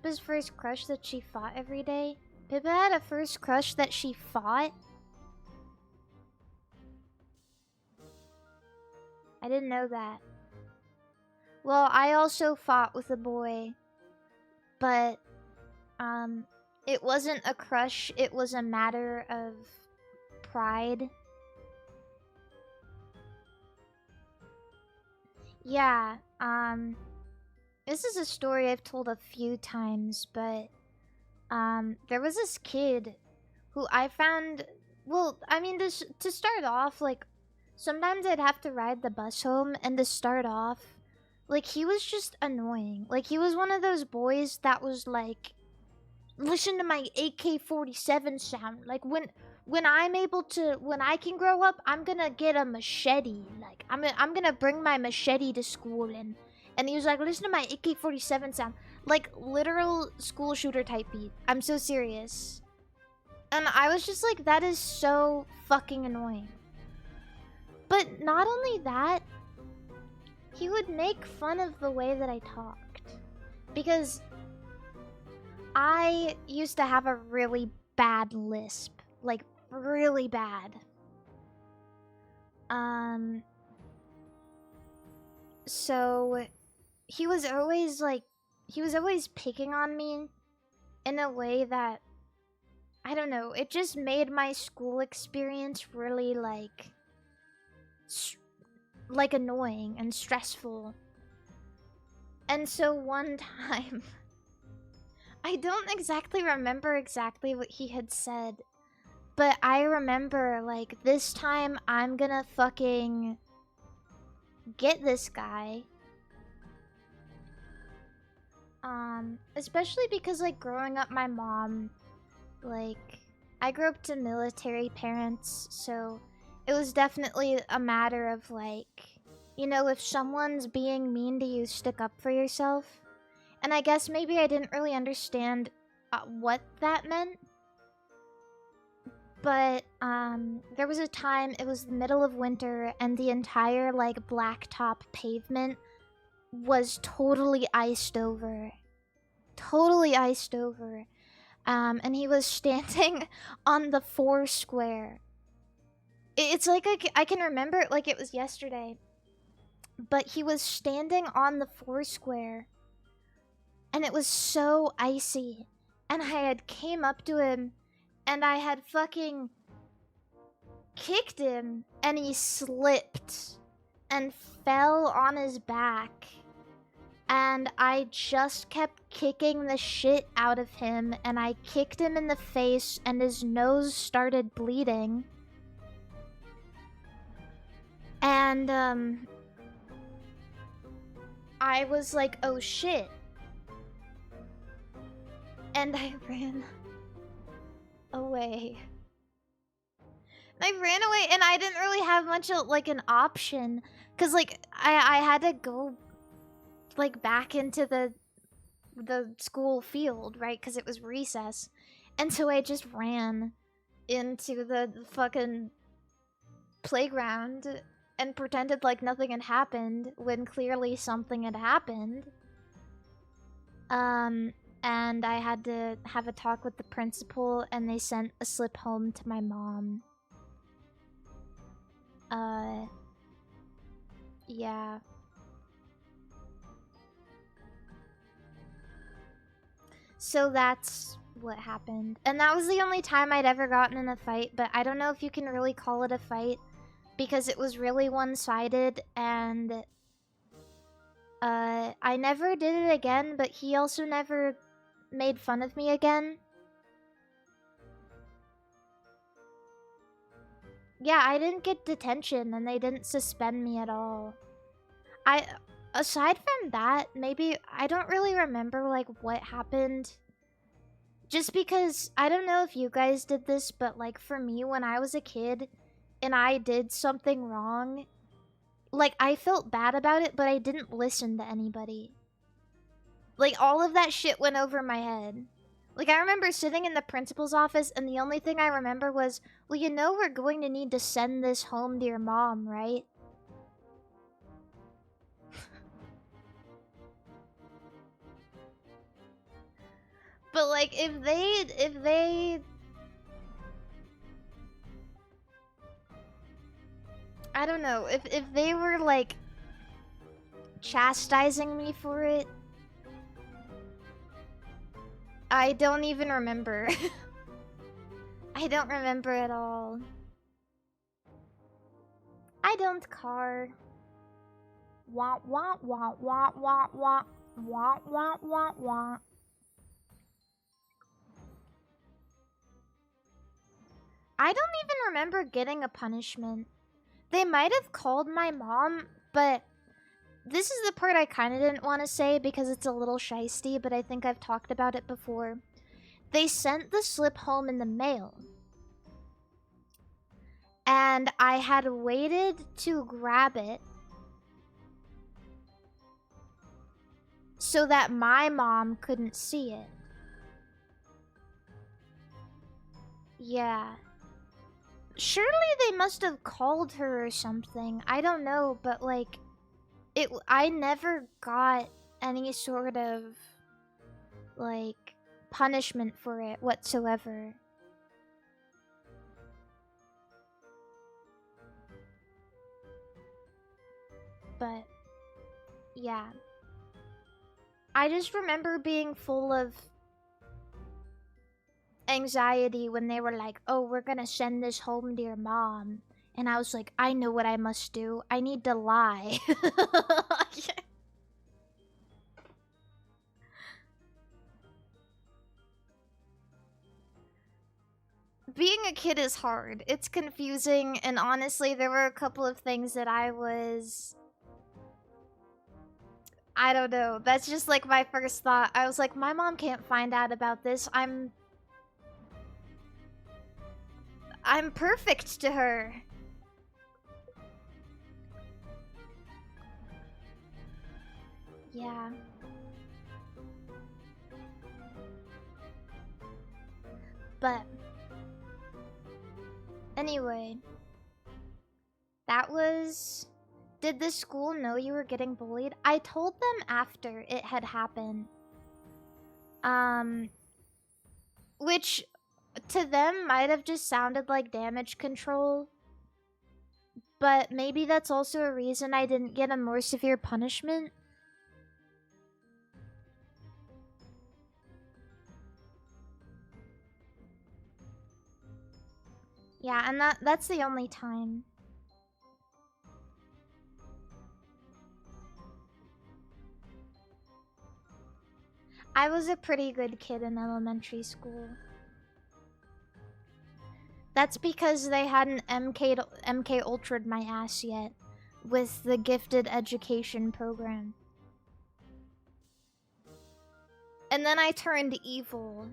Pippa's first crush that she fought every day? Pippa had a first crush that she fought? I didn't know that. Well, I also fought with a boy. But, it wasn't a crush, it was a matter of pride. Yeah, this is a story I've told a few times, but, there was this kid who I found... Well, I mean, to start off, like, sometimes I'd have to ride the bus home, and to start off, like, he was just annoying. Like, he was one of those boys that was like, listen to my AK-47 sound. Like, when I'm able to, when I can grow up, I'm gonna get a machete. Like, I'm gonna bring my machete to school, and he was like, listen to my AK-47 sound. Like, literal school shooter type beat. I'm so serious. And I was just like, that is so fucking annoying. But not only that, he would make fun of the way that I talked. Because I used to have a really bad lisp. Like, really bad. So he was always like, he was always picking on me in a way that, I don't know, it just made my school experience really like annoying and stressful. And so one time, I don't exactly remember exactly what he had said, but I remember, like, this time I'm gonna fucking get this guy. Especially because, like, growing up, my mom, like, I grew up to military parents, so it was definitely a matter of, like, you know, if someone's being mean to you, stick up for yourself. And I guess maybe I didn't really understand what that meant. But, there was a time, it was the middle of winter, and the entire, like, blacktop pavement was totally iced over. Totally iced over. And he was standing on the Foursquare. It's like I can remember it like it was yesterday. But he was standing on the Foursquare. And it was so icy. And I had came up to him. And I had fucking kicked him. And he slipped. And fell on his back. And I just kept kicking the shit out of him, and I kicked him in the face, and his nose started bleeding. And, I was like, oh shit. And I ran away. I ran away, and I didn't really have much of, like, an option. Because, like, I had to go, like, back into the school field, right? Because it was recess. And so I just ran into the fucking playground and pretended like nothing had happened when clearly something had happened. And I had to have a talk with the principal, and they sent a slip home to my mom. Yeah. So that's what happened. And that was the only time I'd ever gotten in a fight, but I don't know if you can really call it a fight because it was really one-sided, and I never did it again, but he also never made fun of me again. Yeah, I didn't get detention, and they didn't suspend me at all. Aside from that, maybe I don't really remember, like, what happened. Just because, I don't know if you guys did this, but, like, for me, when I was a kid and I did something wrong, like, I felt bad about it, but I didn't listen to anybody. Like, all of that shit went over my head. Like, I remember sitting in the principal's office, and the only thing I remember was, well, you know we're going to need to send this home to your mom, right? Like, if they... I don't know, if they were, like, chastising me for it, I don't even remember. I don't remember at all. I don't car. Wah wah wah wah wah wah wah wah wah wah. I don't even remember getting a punishment. They might have called my mom, but this is the part I kind of didn't want to say because it's a little shisty, but I think I've talked about it before. They sent the slip home in the mail. And I had waited to grab it so that my mom couldn't see it. Yeah. Surely they must have called her or something. I don't know, but like, I never got any sort of, like, punishment for it whatsoever. But, yeah. I just remember being full of anxiety when they were like, oh, we're gonna send this home to your mom. And I was like, I know what I must do. I need to lie. Being a kid is hard. It's confusing, and honestly, there were a couple of things that I don't know. That's just like my first thought. I was like, my mom can't find out about this. I'm perfect to her. Yeah. But anyway, that was... Did the school know you were getting bullied? I told them after it had happened. Which to them might have just sounded like damage control. But maybe that's also a reason I didn't get a more severe punishment. Yeah, and that's the only time. I was a pretty good kid in elementary school. That's because they hadn't MK Ultra'd my ass yet with the gifted education program. And then I turned evil.